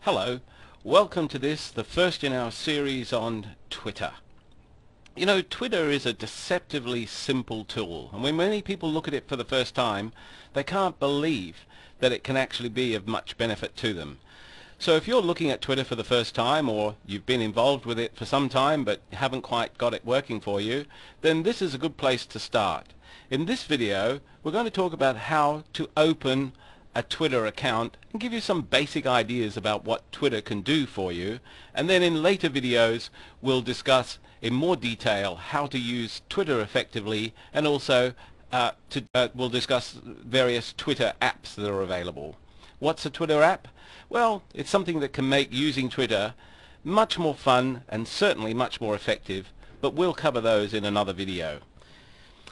Hello, welcome to the first in our series on Twitter. You know, Twitter is a deceptively simple tool, and when many people look at it for the first time, they can't believe that it can actually be of much benefit to them. So if you're looking at Twitter for the first time, or you've been involved with it for some time but haven't quite got it working for you, then this is a good place to start. In this video, we're going to talk about how to open a Twitter account and give you some basic ideas about what Twitter can do for you, and then in later videos we'll discuss in more detail how to use Twitter effectively, and also we'll discuss various Twitter apps that are available. What's a Twitter app? Well, it's something that can make using Twitter much more fun and certainly much more effective, but we'll cover those in another video.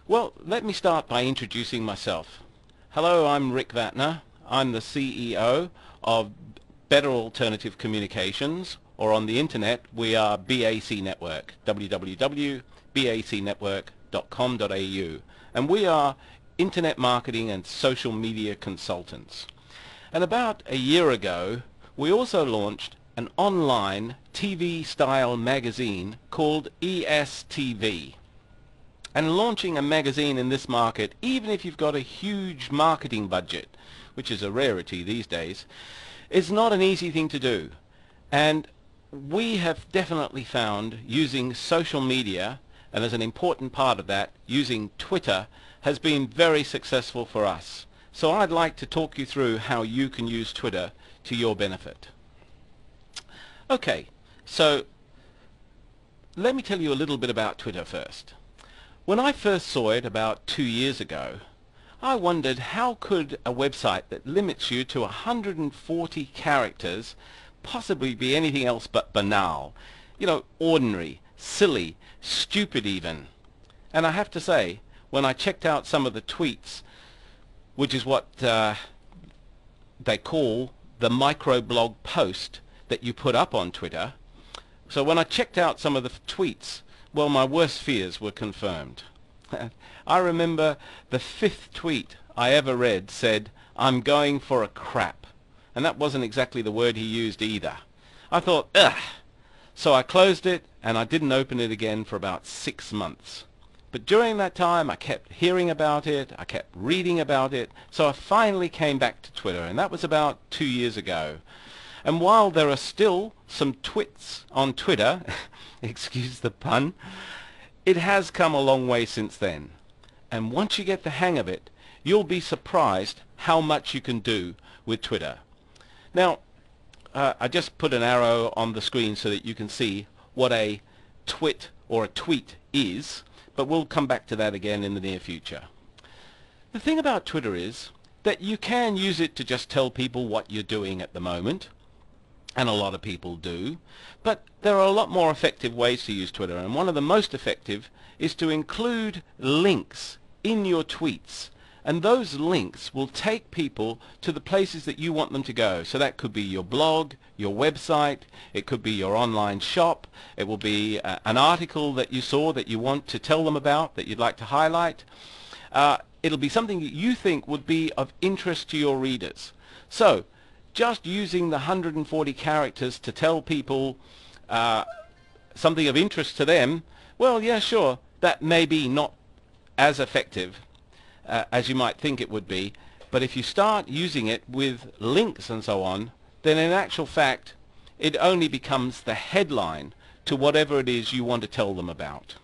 Well, let me start by introducing myself. Hello, I'm Rick Vatner. I'm the CEO of Better Alternative Communications, or on the internet we are BAC Network, www.bacnetwork.com.au, and we are internet marketing and social media consultants. And about a year ago we also launched an online TV style magazine called ESTV. And launching a magazine in this market, even if you've got a huge marketing budget, which is a rarity these days, is not an easy thing to do. And we have definitely found using social media, and as an important part of that, using Twitter, has been very successful for us. So I'd like to talk you through how you can use Twitter to your benefit. Okay, so let me tell you a little bit about Twitter first. When I first saw it about 2 years ago, I wondered how could a website that limits you to 140 characters possibly be anything else but banal. You know, ordinary, silly, stupid even. And I have to say, when I checked out some of the tweets, which is what they call the microblog post that you put up on Twitter, so when I checked out some of the tweets, well, my worst fears were confirmed. I remember the 5th tweet I ever read said, "I'm going for a crap." And that wasn't exactly the word he used either. I thought, ugh. So I closed it and I didn't open it again for about 6 months. But during that time I kept hearing about it, I kept reading about it, so I finally came back to Twitter, and that was about 2 years ago. And while there are still some twits on Twitter, excuse the pun, it has come a long way since then. And once you get the hang of it, you'll be surprised how much you can do with Twitter. Now, I just put an arrow on the screen so that you can see what a twit or a tweet is, but we'll come back to that again in the near future. The thing about Twitter is that you can use it to just tell people what you're doing at the moment, and a lot of people do, but there are a lot more effective ways to use Twitter, and one of the most effective is to include links in your tweets, and those links will take people to the places that you want them to go. So that could be your blog, your website, it could be your online shop, it will be an article that you saw that you want to tell them about, that you'd like to highlight. It'll be something that you think would be of interest to your readers. So just using the 140 characters to tell people something of interest to them, well, yeah, sure, that may be not as effective as you might think it would be, but if you start using it with links and so on, then in actual fact it only becomes the headline to whatever it is you want to tell them about.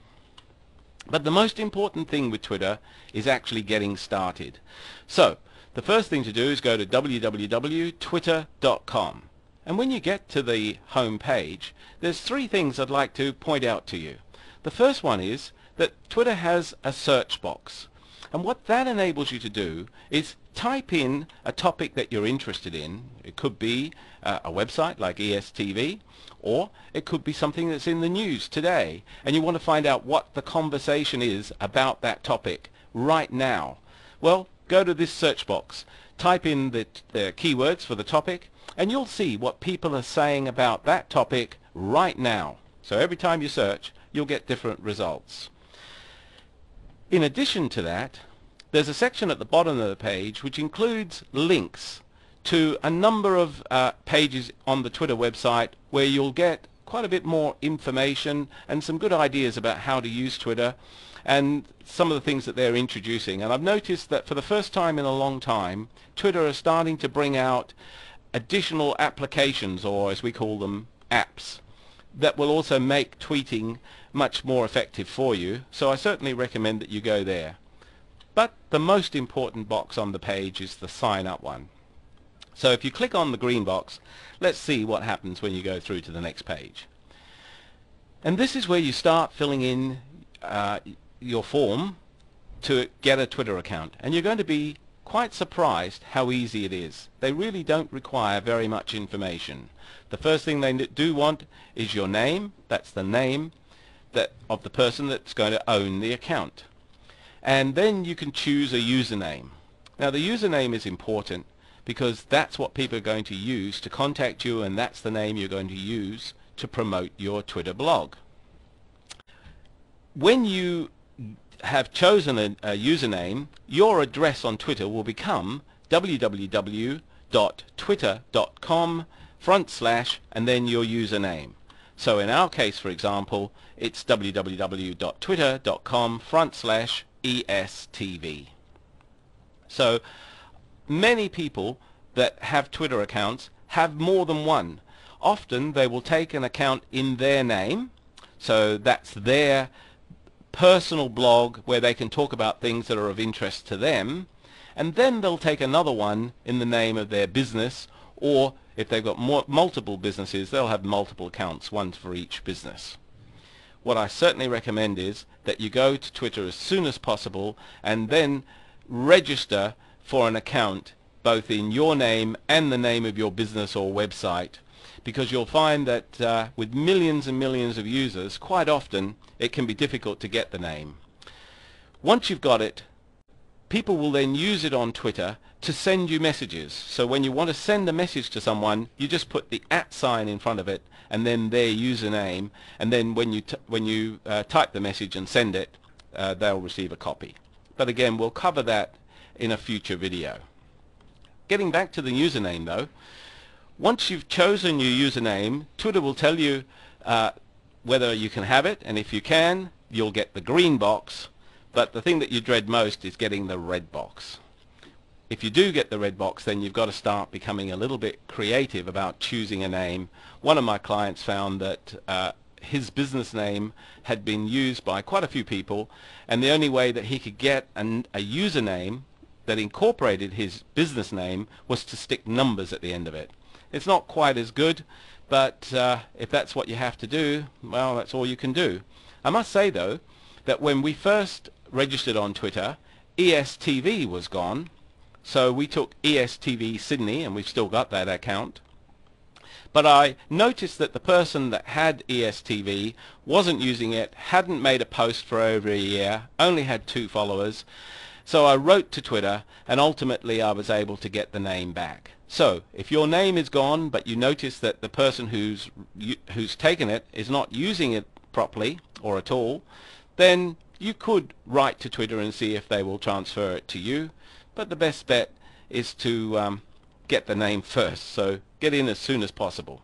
But the most important thing with Twitter is actually getting started. So the first thing to do is go to www.twitter.com, and when you get to the home page, there's 3 things I'd like to point out to you. The first one is that Twitter has a search box, and what that enables you to do is type in a topic that you're interested in. It could be a website like ESTV, or it could be something that's in the news today, and you want to find out what the conversation is about that topic right now. Well, go to this search box, type in the keywords for the topic, and you'll see what people are saying about that topic right now. So every time you search, you'll get different results. In addition to that, there's a section at the bottom of the page which includes links to a number of pages on the Twitter website where you'll get quite a bit more information and some good ideas about how to use Twitter and some of the things that they're introducing. And I've noticed that for the first time in a long time, Twitter is starting to bring out additional applications, or as we call them, apps, that will also make tweeting much more effective for you. So I certainly recommend that you go there. But the most important box on the page is the sign up one. So if you click on the green box, let's see what happens when you go through to the next page. And this is where you start filling in your form to get a Twitter account. And you're going to be quite surprised how easy it is. They really don't require very much information. The first thing they do want is your name. That's the name of the person that's going to own the account. And then you can choose a username. Now the username is important because that's what people are going to use to contact you, and that's the name you're going to use to promote your Twitter blog. When you have chosen a username, your address on Twitter will become www.twitter.com/ and then your username. So in our case, for example, it's www.twitter.com/ESTV. So many people that have Twitter accounts have more than one. Often they will take an account in their name, so that's their personal blog where they can talk about things that are of interest to them, and then they'll take another one in the name of their business, or if they've got multiple businesses, they'll have multiple accounts, one for each business. What I certainly recommend is that you go to Twitter as soon as possible and then register for an account both in your name and the name of your business or website, because you'll find that with millions and millions of users, quite often it can be difficult to get the name. Once you've got it, people will then use it on Twitter to send you messages. So when you want to send a message to someone, you just put the @ sign in front of it and then their username, and then when you type the message and send it, they'll receive a copy. But again, we'll cover that in a future video. Getting back to the username though, once you've chosen your username, Twitter will tell you whether you can have it, and if you can, you'll get the green box, but the thing that you dread most is getting the red box. If you do get the red box, then you've got to start becoming a little bit creative about choosing a name. One of my clients found that his business name had been used by quite a few people, and the only way that he could get a username that incorporated his business name was to stick numbers at the end of it. It's not quite as good, but if that's what you have to do, well, that's all you can do. I must say though that when we first registered on Twitter, ESTV was gone, so we took ESTV Sydney, and we've still got that account. But I noticed that the person that had ESTV wasn't using it, hadn't made a post for over a year, only had 2 followers. So I wrote to Twitter, and ultimately I was able to get the name back. So if your name is gone, but you notice that the person who's taken it is not using it properly or at all, then you could write to Twitter and see if they will transfer it to you. But the best bet is to get the name first, so get in as soon as possible.